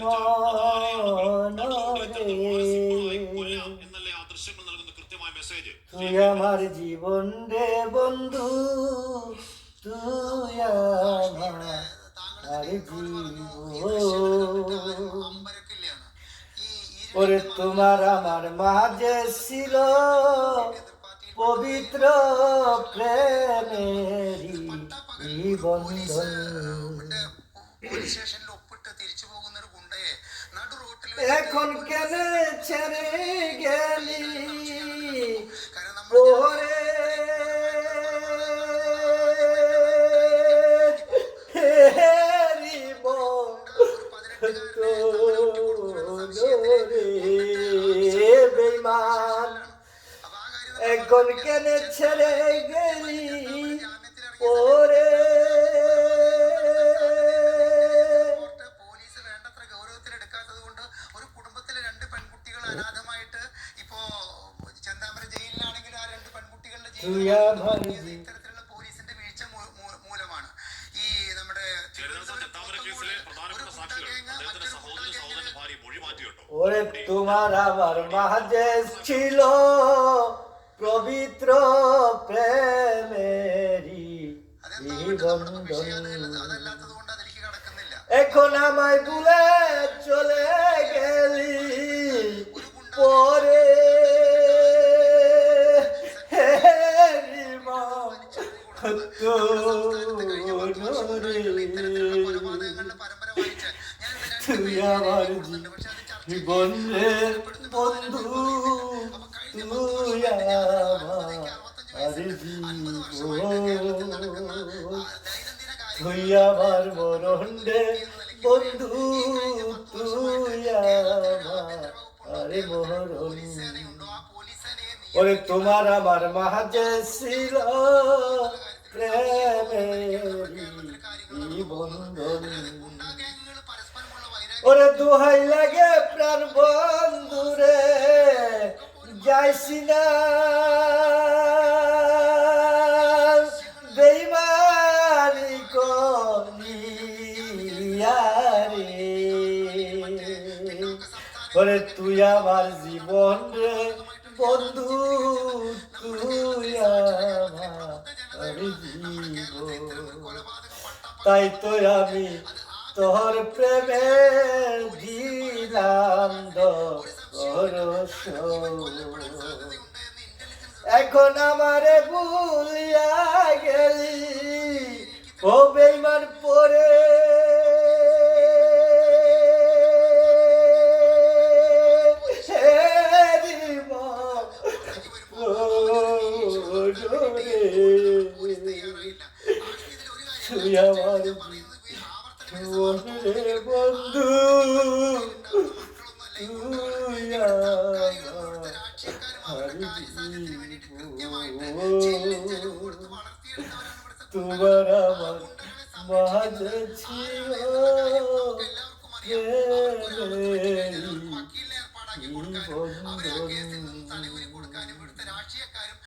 মনরে তুই আমার জীবন রে বন্ধু, তুই আমার জীবন। ওরে তোমার আমার মাঝে ছিল পবিত্র প্রেমেরই বন্ধন। এখন কেন ছেড়ে গেলি ওরে বেঈমান, এখন কেন ছেড়ে গেলি ওরে തുയ ഭർജി പോലീസിന്റെ വീഴ്ച മൂലമാണ് ഈ നമ്മുടെ ওরে তোমার আমার মাঝে ছিল পবিত্র প্রেমেরই বন্ধন। এখন আমায় ভুলে চলে গেলি পরে তুই আমার জীবন রে বন্ধু, তুই আমার জীবন, তুই আমার মরণ রে বন্ধু, তুই আমার মরণ। ওরে তোমার আমার মাঝে ছিল প্রেমেরই বন্ধন। ওরে দোহাই লাগে প্রাণ বন্ধুরে যাইছি না বেঈমানি করিয়া রে। ওরে তুই আমার জীবন রে বন্ধু, তুই আমার জীবন। তাই তো আমি তোর প্রেমে দিলাম দর্শন। এখন আমারে ভুলিয়া গেলি ও বেঈমান পরে তুই আমার বন্ধু, তুই তোমার আমার মাঝে ছিল বন্ধন।